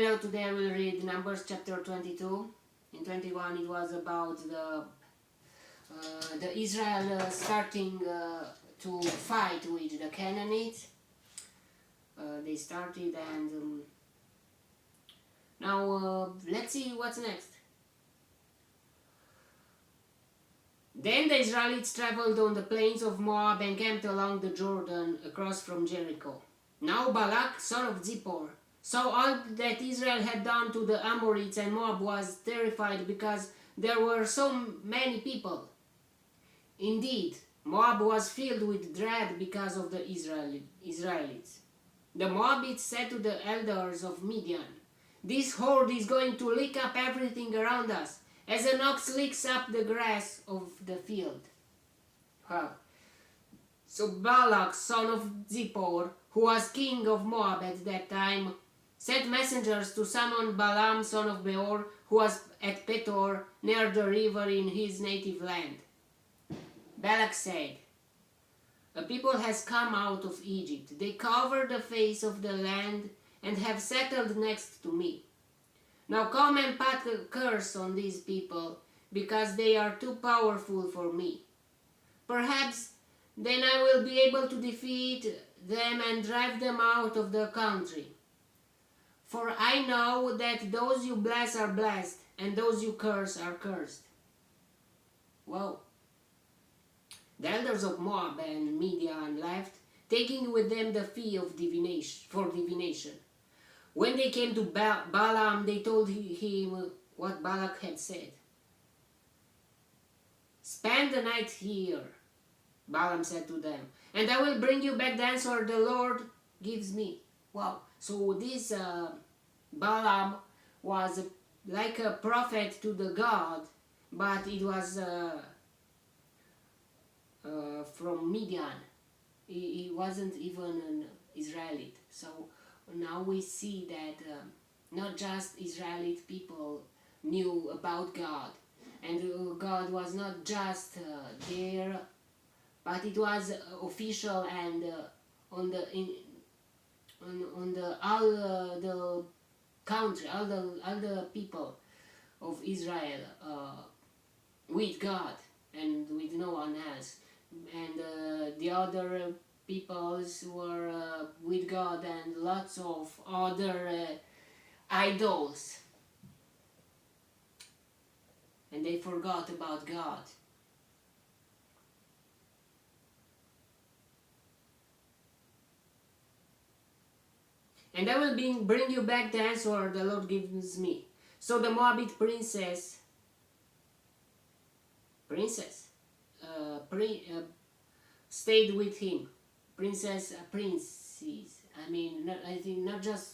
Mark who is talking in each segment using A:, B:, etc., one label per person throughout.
A: Hello, today I will read Numbers chapter 22. In 21 it was about the Israel starting to fight with the Canaanites. They started and now let's see what's next. Then the Israelites traveled on the plains of Moab and camped along the Jordan across from Jericho. Now Balak, son of Zippor, saw all that Israel had done to the Amorites, and Moab was terrified because there were so many people. Indeed, Moab was filled with dread because of the Israelites. The Moabites said to the elders of Midian, "This horde is going to lick up everything around us, as an ox licks up the grass of the field." Wow. So Balak, son of Zippor, who was king of Moab at that time, sent messengers to summon Balaam, son of Beor, who was at Petor, near the river in his native land. Balak said, "A people has come out of Egypt. They cover the face of the land and have settled next to me. Now come and put a curse on these people, because they are too powerful for me. Perhaps then I will be able to defeat them and drive them out of the country. For I know that those you bless are blessed, and those you curse are cursed." Wow. The elders of Moab and Midian left, taking with them the fee of divination. When they came to Balaam, they told him what Balak had said. "Spend the night here," Balaam said to them, "and I will bring you back the answer the Lord gives me." Wow. So this Balaam was like a prophet to the God, but it was from Midian. He wasn't even an Israelite. So now we see that not just Israelite people knew about God, and God was not just there, but it was official and on the all the country, all the people of Israel with God and with no one else, and the other peoples were with God and lots of other idols, and they forgot about God. "And I will bring you back the answer the Lord gives me." So the Moabite stayed with him. Princes. I think not just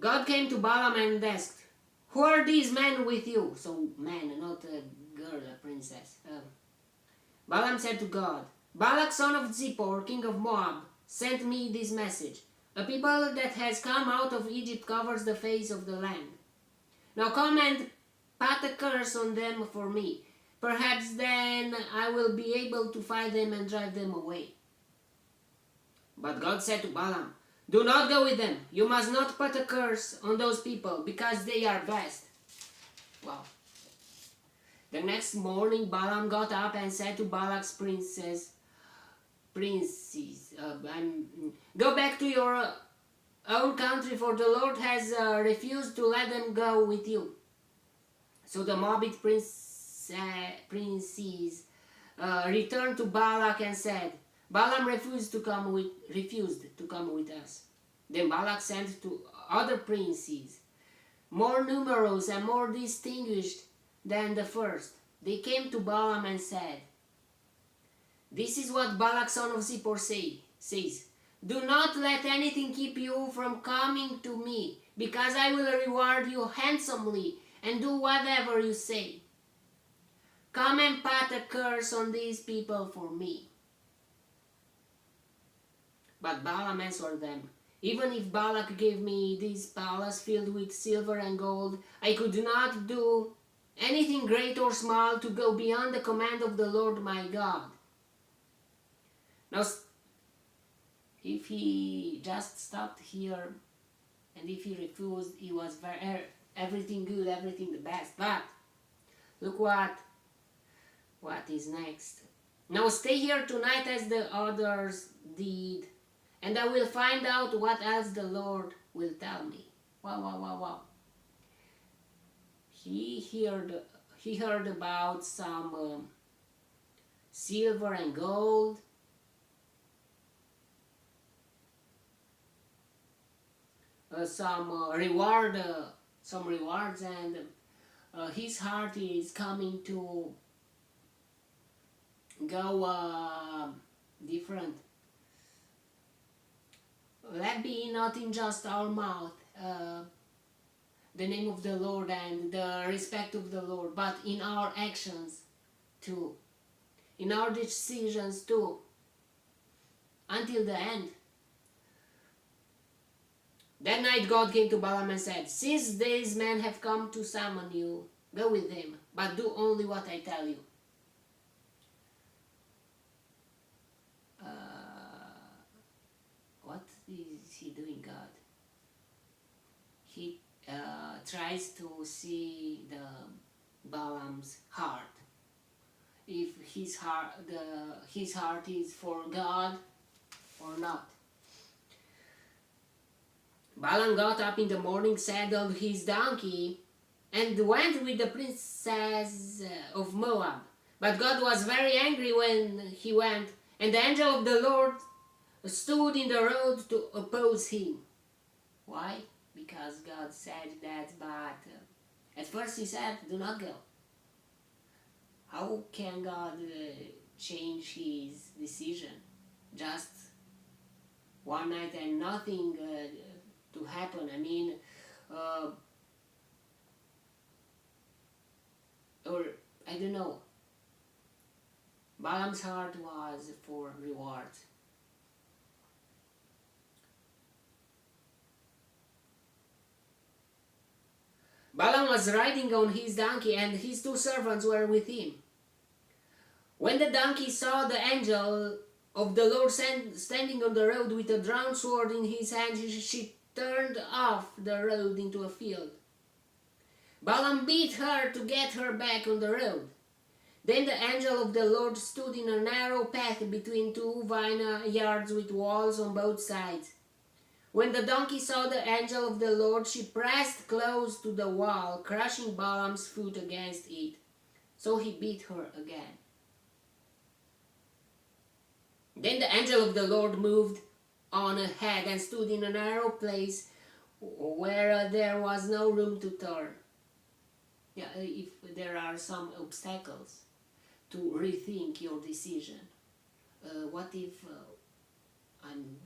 A: God came to Balaam and asked, "Who are these men with you?" So man, not a girl, a princess. Balaam said to God, "Balak, son of Zippor, king of Moab, sent me this message. A people that has come out of Egypt covers the face of the land. Now come and put a curse on them for me. Perhaps then I will be able to fight them and drive them away." But God said to Balaam, "Do not go with them. You must not put a curse on those people, because they are blessed." Wow. The next morning Balaam got up and said to Balak's princes, "Go back to your own country, for the Lord has refused to let them go with you." So the Moabite princes returned to Balak and said, "Balaam refused to come with us." Then Balak sent to other princes, more numerous and more distinguished than the first. They came to Balaam and said, "This is what Balak, son of Zippor, says. Do not let anything keep you from coming to me, because I will reward you handsomely and do whatever you say. Come and put a curse on these people for me." But Balaam answered them, "Even if Balak gave me this palace filled with silver and gold, I could not do anything great or small to go beyond the command of the Lord my God." Now, if he just stopped here, and if he refused, he was everything good, everything the best. But look what is next. Now stay here tonight as the others did, and I will find out what else the Lord will tell me. Wow, wow, wow, wow. He heard about some silver and gold, some rewards, and his heart is coming to go different. Let be not in just our mouth the name of the Lord and the respect of the Lord, but in our actions too, in our decisions too, until the end. That night God came to Balaam and said, "Since these men have come to summon you, go with them, but do only what I tell you." What is he doing, God? He tries to see the Balaam's heart. If his heart is for God or not. Balaam got up in the morning, saddled his donkey, and went with the princess of Moab. But God was very angry when he went, and the angel of the Lord stood in the road to oppose him. Why? Because God said that, but at first he said, "Do not go." How can God change his decision? Just one night and nothing to happen. I mean, or I don't know. Balaam's heart was for reward. Balaam was riding on his donkey, and his 2 servants were with him. When the donkey saw the angel of the Lord standing on the road with a drawn sword in his hand, she turned off the road into a field. Balaam beat her to get her back on the road. Then the angel of the Lord stood in a narrow path between 2 vineyards with walls on both sides. When the donkey saw the angel of the Lord, she pressed close to the wall, crushing Balaam's foot against it. So he beat her again. Then the angel of the Lord moved on ahead and stood in a narrow place where there was no room to turn. Yeah, if there are some obstacles to rethink your decision. What if I'm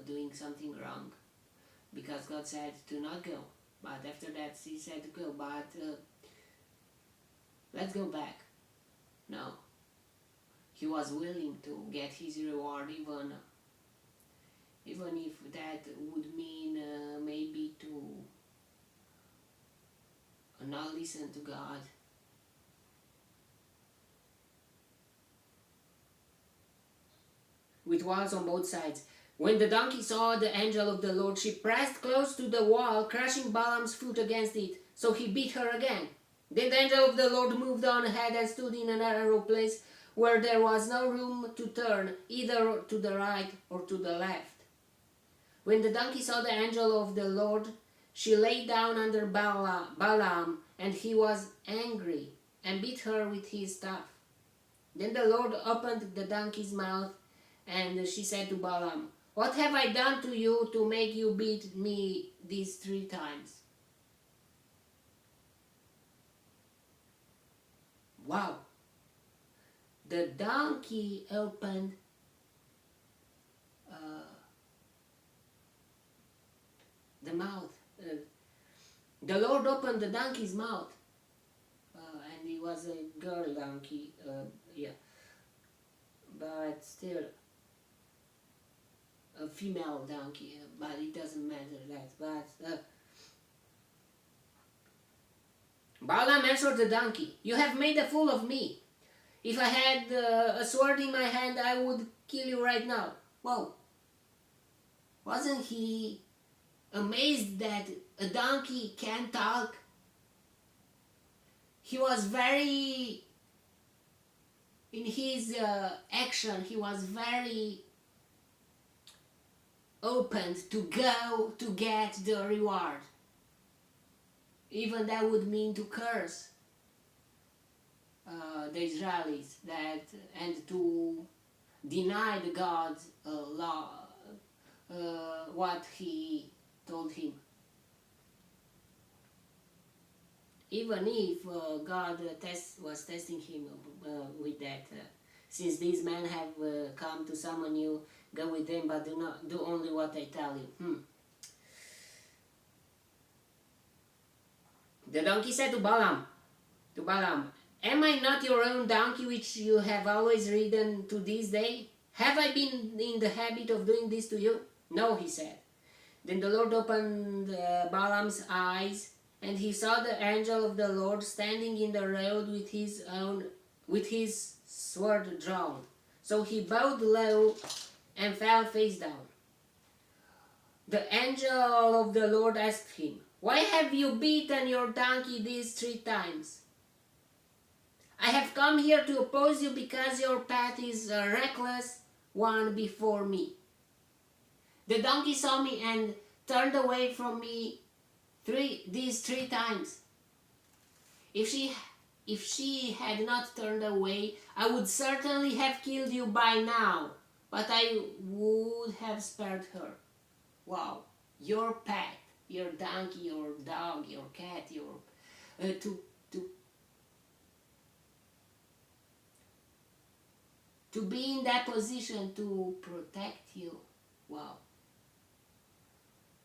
A: doing something wrong? Because God said to not go, but after that he said to go, but let's go back. No. He was willing to get his reward, even if that would mean maybe to not listen to God. With walls on both sides. When the donkey saw the angel of the Lord, she pressed close to the wall, crushing Balaam's foot against it. So he beat her again. Then the angel of the Lord moved on ahead and stood in a narrow place where there was no room to turn, either to the right or to the left. When the donkey saw the angel of the Lord, she lay down under Balaam, and he was angry and beat her with his staff. Then the Lord opened the donkey's mouth, and she said to Balaam, "What have I done to you to make you beat me these 3 times?" Wow. The donkey opened the mouth. The Lord opened the donkey's mouth. And he was a girl donkey. Yeah. But still, a female donkey. But it doesn't matter that. But Balaam answered the donkey, "You have made a fool of me. If I had a sword in my hand, I would kill you right now." Whoa. Wasn't he amazed that a donkey can talk. He was very, in his action, he was very open to go to get the reward. Even that would mean to curse the Israelis and to deny the God's law, what he told him. Even if God was testing him with that, since these men have come to summon you, go with them, but do only what I tell you. The donkey said to Balaam, am I not your own donkey which you have always ridden to this day? Have I been in the habit of doing this to you? No, he said. Then the Lord opened Balaam's eyes, and he saw the angel of the Lord standing in the road with his sword drawn. So he bowed low and fell face down. The angel of the Lord asked him, why have you beaten your donkey these 3 times? I have come here to oppose you because your path is a reckless one before me. The donkey saw me and turned away from me these 3 times. If she had not turned away, I would certainly have killed you by now, but I would have spared her. Wow, your pet, your donkey, your dog, your cat, to be in that position to protect you. Wow.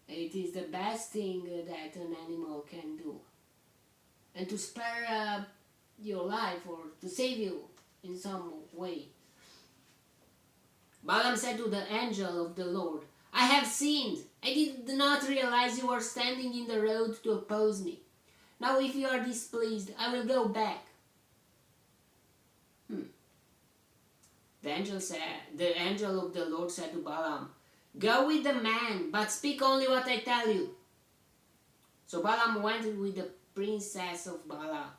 A: It is the best thing that an animal can do. And to spare your life or to save you in some way. Balaam said to the angel of the Lord, I have sinned. I did not realize you were standing in the road to oppose me. Now if you are displeased, I will go back. The angel of the Lord said to Balaam, go with the man, but speak only what I tell you. So Balaam went with the princess of Balak.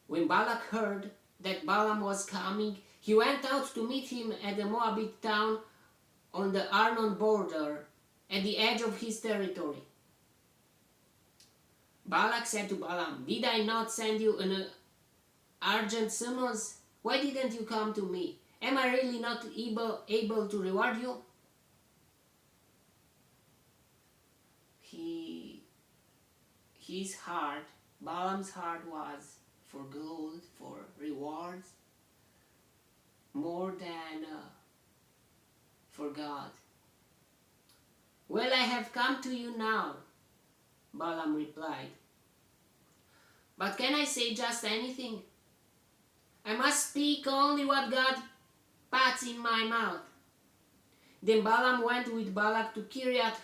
A: When Balak heard that Balaam was coming, he went out to meet him at the Moabite town on the Arnon border, at the edge of his territory. Balak said to Balaam, did I not send you an urgent summons? Why didn't you come to me? Am I really not able to reward you? His heart, Balaam's heart, was for gold, for rewards, more than for God. Well, I have come to you now, Balaam replied. But can I say just anything? I must speak only what God puts in my mouth. Then Balaam went with Balak to Kiriath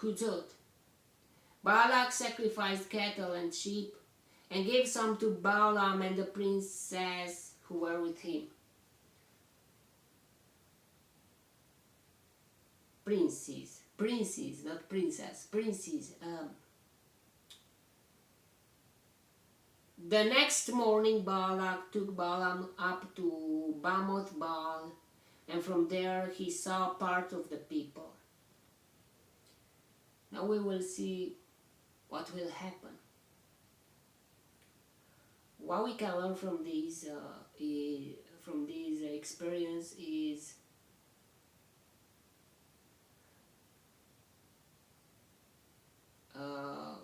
A: Huzoth. Balak sacrificed cattle and sheep and gave some to Balaam and the princess who were with him. Princes, not princess, princes. The next morning Balak took Balaam up to Bamoth Baal, and from there he saw part of the people. Now we will see what will happen. What we can learn from this experience is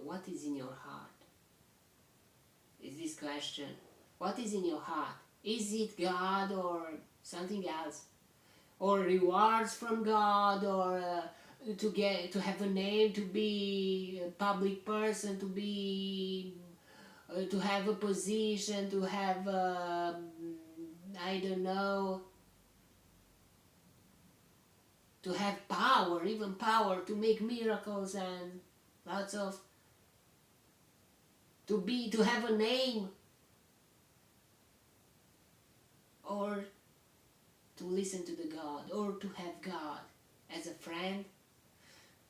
A: what is in your heart? Is this question. What is in your heart? Is it God or something else? Or rewards from God, or to have a name, to be a public person, to be to have a position, to have I don't know, to have power, even power to make miracles and lots of, to have a name, or to listen to the God, or to have God as a friend.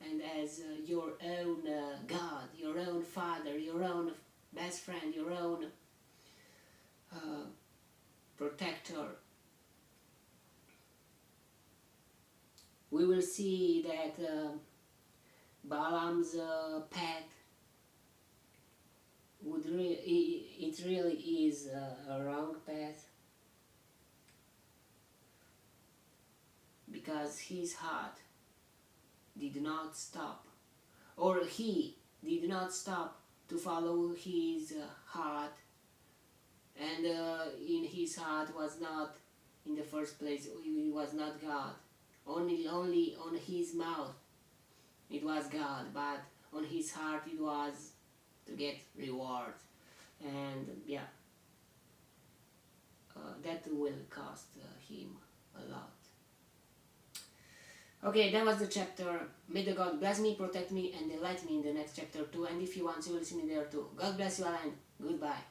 A: And as your own God, your own father, your own best friend, your own protector. We will see that Balaam's path it really is a wrong path, because his heart did not stop, or he did not stop to follow his heart, and in his heart was not, in the first place, he was not God. Only on his mouth it was God, but on his heart it was to get reward. And yeah, that will cost him a lot. Okay, that was the chapter. May the God bless me, protect me, and delight me in the next chapter too. And if you want, you will see me there too. God bless you all, and goodbye.